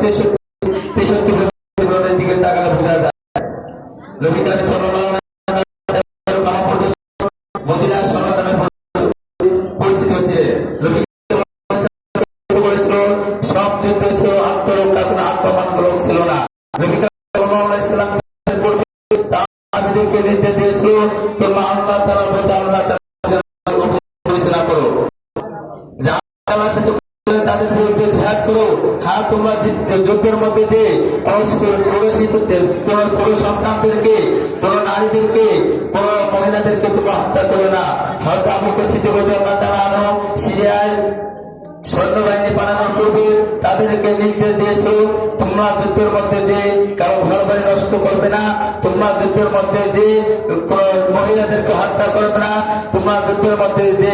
63 বছরের দিকে তাকালে বোঝা যায় নবী করিম সাল্লাল্লাহু আলাইহি ওয়াসাল্লাম মদিনার সনদ নামে পরিচিত ছিলেন। সব যুদ্ধ ছিল আত্মরক্ষা, কোনো আক্রমণমূলক ছিল না। নবী করিম সাল্লাল্লাহু আলাইহি ওয়াসাল্লাম তাদেরকে নির্দেশ দিয়েছিল তোমরা আল্লাহ তাআলার প্রতি আল্লাহ তাআলার পরিচালনা করো, আল্লাহর সাথে তাদের বিরুদ্ধে জিহাদ করো। হ্যাঁ, তোমরা যুদ্ধের মধ্যে যে ছোট সন্তানদেরকে, কোন নারীদেরকে, কোন মহিলাদেরকে তোমরা হত্যা করো না। হয়তো আমাকে সিরিয়ায় সৈন্যবাহিনী বানানোর পূর্বে তাদেরকে নির্দেশ দিয়েছ তোমরা যুদ্ধের মধ্যে যে কারো ঘর বাড়ি নষ্ট করবে না, তোমরা যুদ্ধের মধ্যে যে মহিলাদেরকে হত্যা করবে না, তোমরা যুদ্ধের মধ্যে যে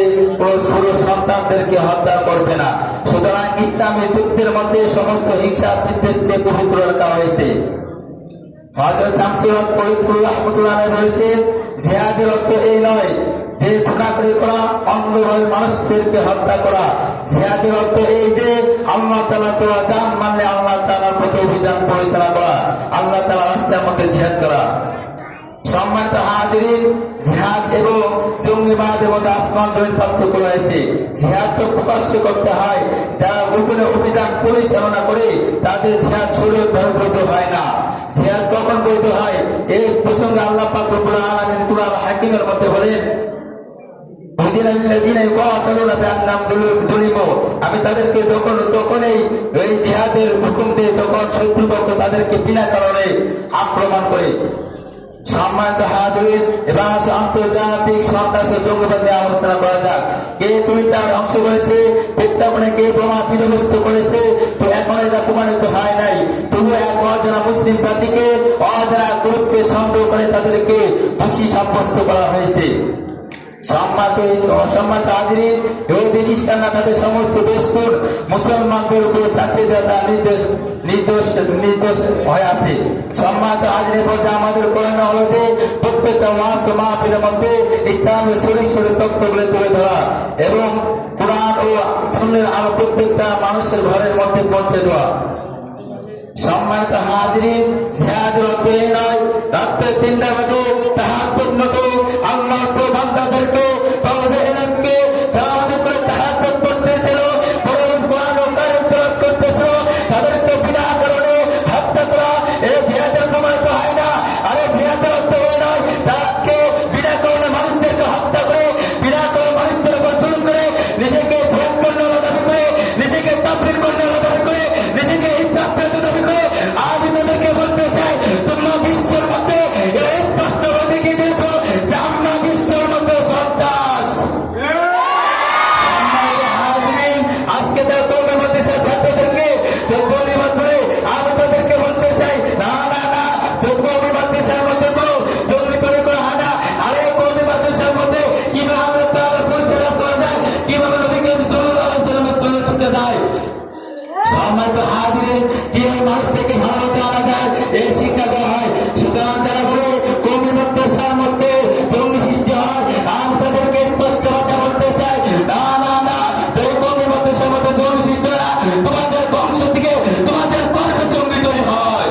ছোট সন্তানদেরকে হত্যা করবে না। সুতরাং ইসলামী যুদ্ধের মধ্যে সমস্ত হিংসা বিদ্বেষকে পবিত্র রাখা হয়েছে। হযরত শামসুল হক ফরিদপুর রাহমাতুল্লাহ আলাইহি বলেছেন, জিহাদের অর্থ এই নয় যে ঘোরাঘুরি করা, অন্ধভাবে মানুষদেরকে হত্যা করা। জিহাদের অর্থ এই যে আল্লাহ তাআলা তো জান মানলে আল্লাহ তাআলার প্রতি অভিযান পরিচালনা করা, আল্লাহ তাআলার রাস্তার মধ্যে জিহাদ করা। সম্মানিত হাজিরিন, জিহাদ এবং জঙ্গিবাদের মধ্যে আসমান জমির পার্থক্য রয়েছে। জিহাদ তো প্রকাশ্য করতে হয়, যারা গোপনে অভিযান পরিচালনা করে তাদের জিহাদ শরীয়তভাবে বৈধ হয় না। জিহাদ কখন বৈধ হয় এই প্রসঙ্গে আল্লাহ পাক রব্বুল আলামিন কুরআন হাকিমের মধ্যে বলেন, আমি তাদেরকে তখনই এই জিহাদের হুকুম দিয়ে তখন শত্রুপক্ষ তাদেরকে বিনা কারণে আক্রমণ করে। সম্মানিত হাজিরিন, এবার আন্তর্জাতিক সন্ত্রাস ও জঙ্গিবাদ নিয়ে আলোচনা করা যাক। কে টুইটার অংশ করেছে, বিজ্ঞাপনে কে বোমা বিধ্বস্ত করেছে, তো এখন এটা প্রমাণিত হয় নাই। তবু এক অজানা মুসলিম জাতিকে, অজানা গ্রুপকে সন্দেহ করে তাদেরকে দোষী সাব্যস্ত করা হয়েছে। সম্মানিত হাজিরিন, ইহুদি খ্রিস্টানরা তাদের সমস্ত দোষগুণ মুসলমানদের উপর চাপিয়ে দেওয়া তার নির্দোষ হয়ে আছে। সম্মানিত হাজিরিন, বলতে আমাদের করণীয় হলো যে প্রত্যেকটা ওয়াজ ও মাহফিলের মধ্যে ইসলামের শরীর তত্ত্বগুলো তুলে ধরা এবং কোরআন ও সুন্নাহর আলো প্রত্যেকটা মানুষের ঘরের মধ্যে পৌঁছে দেওয়া। সম্মানিত হাজিরিন, জিহাদের অর্থ এই নয় রাত্রে 3টা বাজে তাহাজ্জুদ মতো আল্লাহর বান্দাদেরকে তওবা ইলামকে তাওয়াজ করে তাহাজ্জুদ পড়তেছিল, কোরআন ও কারিম তেলাওয়াত করতেছিল, তাদেরকে বিনা কারণে হত্যা করা এই জিহাদের প্রমাণিত হয় না। আরে জিহাদের অর্থ এই নয় রাতকে বিনা কারণে মানুষদেরকে হত্যা করে, বিনা কারণে মানুষদের উপর জুলুম করে, নিজেকে জিহাদ করতে দাবি করে, নিজেকে তাবলীগ করতে দাবি করে, নিজেকে ইসলাম পেতে দাবি করে। আমি তাদেরকে বলতে চাই, তোমরা বিশ্বের মধ্যে স্পষ্ট দেখিয়ে দিয়েছ যে আমরা বিশ্বের মধ্যে সন্ত্রাস। আজকে তার তৌহিদের মধ্যে ছাত্রদেরকে জঙ্গিবাদ বলে আমি তাদেরকে বলতে চাই, না না না, কওমি মাদ্রাসার মধ্যে কোনো জঙ্গি তৈরি করা হয় না। আরে কওমি মাদ্রাসার মধ্যে কিভাবে আল্লাহ তাআলার পরিচালনা করা যায়, কিভাবে নবী করিম সাল্লাল্লাহু আলাইহি ওয়াসাল্লামের সুন্নাহ শিখতে যায়। সম্মানিত হাজিরিন, কিভাবে মানুষকে ভালো হতে আনা যায় এই শিক্ষা দেওয়া হয়। সুতরাং যারা বলে কওমি মাদ্রাসার মধ্যে জঙ্গি সৃষ্টি হয়, আমি তাদেরকে স্পষ্ট ভাষা বলতে চাই, না না না, এই কওমি মাদ্রাসার মধ্যে জঙ্গি সৃষ্টি হয় না, তোমাদের বংশ থেকে তোমাদের কর্মে জঙ্গি তৈরি হয়।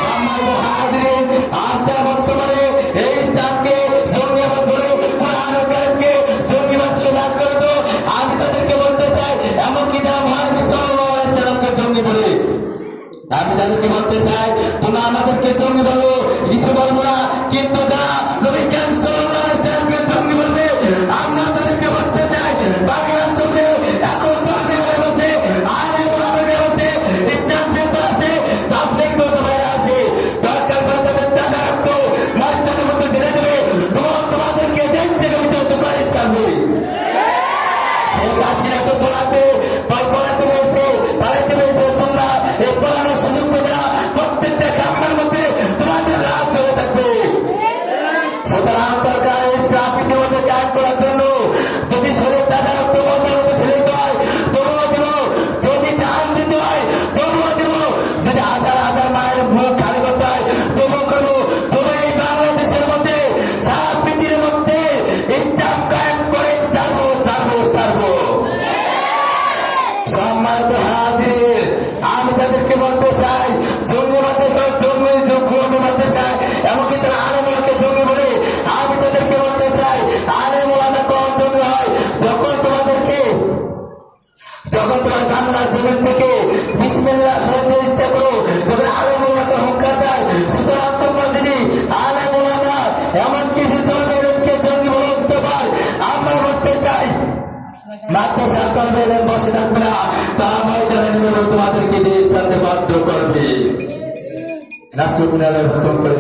সম্মানিত হাজিরিন, আজ যারা বর্তমানে এই ইসলামকে জঙ্গিবাদ বলে কোরআন ও কারিমকে জঙ্গিবাদ স্বীকার করে, তো আমি তাদেরকে বলতে চাই, এমনকি না মহানবী সাল্লাল্লাহু আলাইহি ওয়াসাল্লামকে জঙ্গি বলে। আমি তাদেরকে বলতে চাই, তোমরা আমাদেরকে জঙ্গি বলো, কিছু বলবো না, কিন্তু যারা নবী করিম সাল্লাল্লাহু আলাইহি ওয়াসাল্লামকে জঙ্গি বলবে আমরা তাদেরকে বলতে চাই, বাংলার জন্য এখন ধর্মীয় আছে, আইনে বলাবে আছে, ইসলাম বিরোধী আছে, তাবলীগ বিরোধী ভাইরা আছে। দরকার পড়ে তাদের টাকা রাখতো মসজিদের মধ্যে ঢেলে দেবে, তোমাদেরকে দেশ থেকে বিতাড়িত করে ছাড়বে। এই রাস্তায় তো বলাতে হয়েছে, তারাইতে হয়েছে, তোমরা এই বলানোর সুযোগ দেবে না। প্রত্যেকটা গ্রামের মধ্যে তোমাদের তাদেরকে বলতে চাই জঙ্গিবাদের জঙ্গি বলতে চাই, এমনকি তারা আলেমকে জঙ্গি বলে। আমি তাদেরকে বলতে চাই আলেম ওলামা কখন জঙ্গি হয়? যখন তোমার বাংলার জমিন থেকে বিসমিল্লাহ শরীফের ইচ্ছা করো, যখন আলেম ওলামাকে হুঙ্কার দেয়। সুতরাং তোমরা যদি আলেম ওলামা এমনকি এদেরকে জঙ্গি বলে দিতে পার, আমরা বলতে চাই মাদ্রাসা তলবে বসে থাকবে না, তারা ময়দানে নেমে তোমাদেরকে দিয়ে ইসলামকে বাধ্য করবে। নাসরুল্লাহ হুকুম করে